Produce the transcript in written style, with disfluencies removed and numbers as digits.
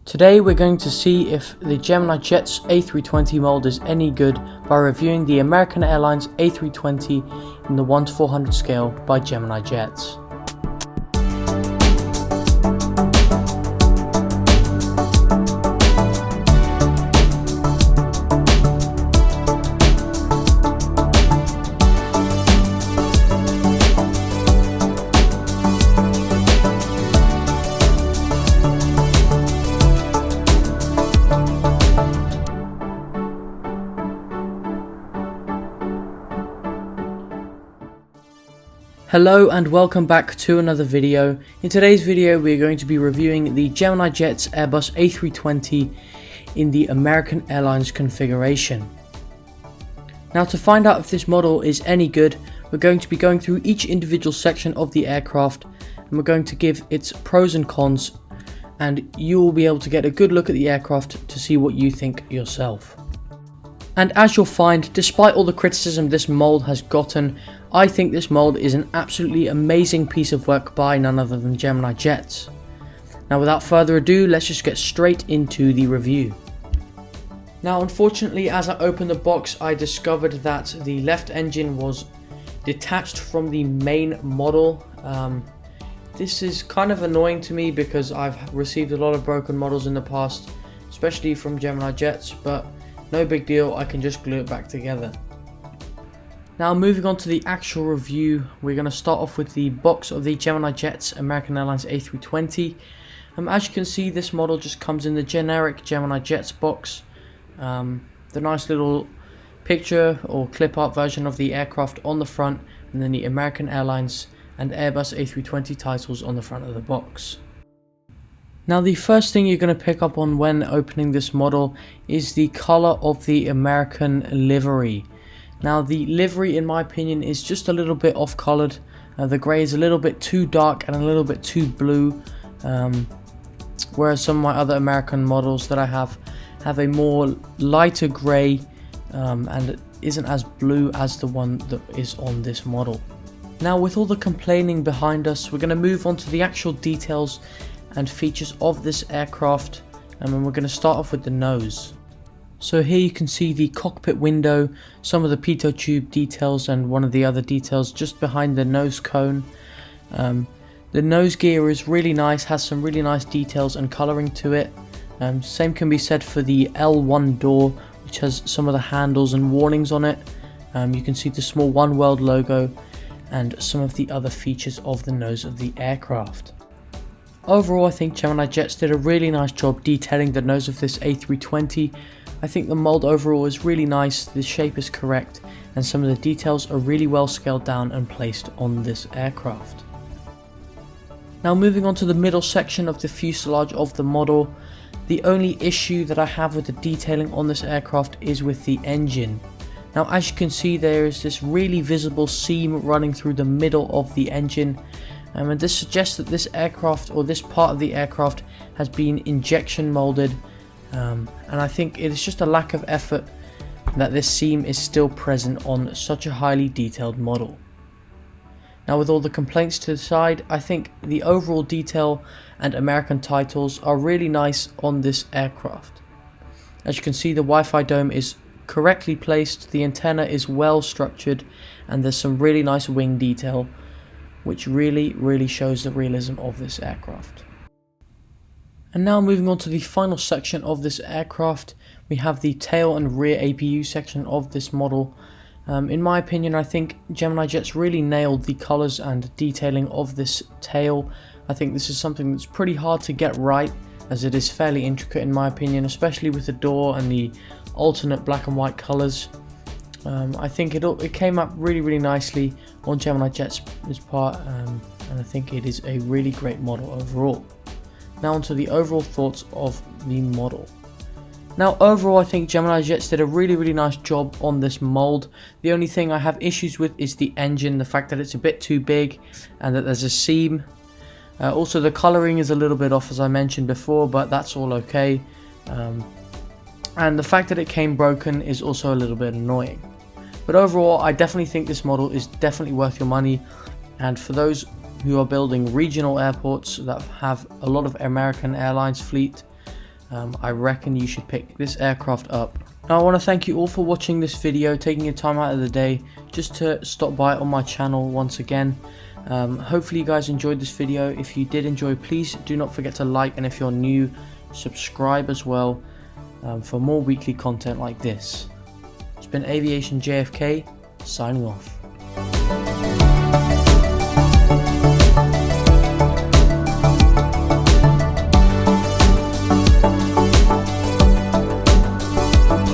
Today we're going to see if the GeminiJets A320 mold is any good by reviewing the American Airlines A320 in the 1:400 scale by GeminiJets. Hello and welcome back to another video. In today's video we are going to be reviewing the GeminiJets Airbus A320 in the American Airlines configuration. Now, to find out if this model is any good, we're going to be going through each individual section of the aircraft and we're going to give its pros and cons, and you will be able to get a good look at the aircraft to see what you think yourself. And as you'll find, despite all the criticism this mold has gotten, I think this mold is an absolutely amazing piece of work by none other than GeminiJets. Now, without further ado, let's just get straight into the review. Now, unfortunately, as I opened the box, I discovered that the left engine was detached from the main model. This is kind of annoying to me because I've received a lot of broken models in the past, especially from GeminiJets, but no big deal, I can just glue it back together. Now, moving on to the actual review, we're going to start off with the box of the GeminiJets American Airlines A320. As you can see, this model just comes in the generic GeminiJets box. The nice little picture or clip art version of the aircraft on the front, and then the American Airlines and Airbus A320 titles on the front of the box. Now, the first thing you're going to pick up on when opening this model is the color of the American livery. Now, the livery, in my opinion, is just a little bit off colored. The grey is a little bit too dark and a little bit too blue, whereas some of my other American models that I have a more lighter grey and it isn't as blue as the one that is on this model. Now, with all the complaining behind us, we're going to move on to the actual details and features of this aircraft, and we're going to start off with the nose. So here you can see the cockpit window, some of the pitot tube details, and one of the other details just behind the nose cone. The nose gear is really nice, has some really nice details and colouring to it. Same can be said for the L1 door, which has some of the handles and warnings on it. You can see the small One World logo and some of the other features of the nose of the aircraft. Overall, I think GeminiJets did a really nice job detailing the nose of this A320. I think the mold overall is really nice, the shape is correct, and some of the details are really well scaled down and placed on this aircraft. Now, moving on to the middle section of the fuselage of the model, the only issue that I have with the detailing on this aircraft is with the engine. Now, as you can see, there is this really visible seam running through the middle of the engine. And this suggests that this aircraft, or this part of the aircraft, has been injection molded, and I think it is just a lack of effort that this seam is still present on such a highly detailed model. Now, with all the complaints to the side, I think the overall detail and American titles are really nice on this aircraft. As you can see, the Wi-Fi dome is correctly placed, the antenna is well structured, and there's some really nice wing detail, which really shows the realism of this aircraft. And now, moving on to the final section of this aircraft, we have the tail and rear APU section of this model. In my opinion, I think GeminiJets really nailed the colours and detailing of this tail. I think this is something that's pretty hard to get right, as it is fairly intricate in my opinion, especially with the door and the alternate black and white colours. I think it came up really nicely on GeminiJets' part, and I think it is a really great model overall. Now, onto the overall thoughts of the model. Now, overall, I think GeminiJets did a really nice job on this mold. The only thing I have issues with is the engine, the fact that it's a bit too big and that there's a seam. Also, the colouring is a little bit off, as I mentioned before, but that's all okay. And the fact that it came broken is also a little bit annoying. But overall, I definitely think this model is definitely worth your money, and for those who are building regional airports that have a lot of American Airlines fleet, I reckon you should pick this aircraft up. Now I want to thank you all for watching this video, taking your time out of the day just to stop by on my channel once again. Hopefully you guys enjoyed this video. If you did enjoy, please do not forget to like, and if you're new, subscribe as well for more weekly content like this. It's been Aviation JFK signing off.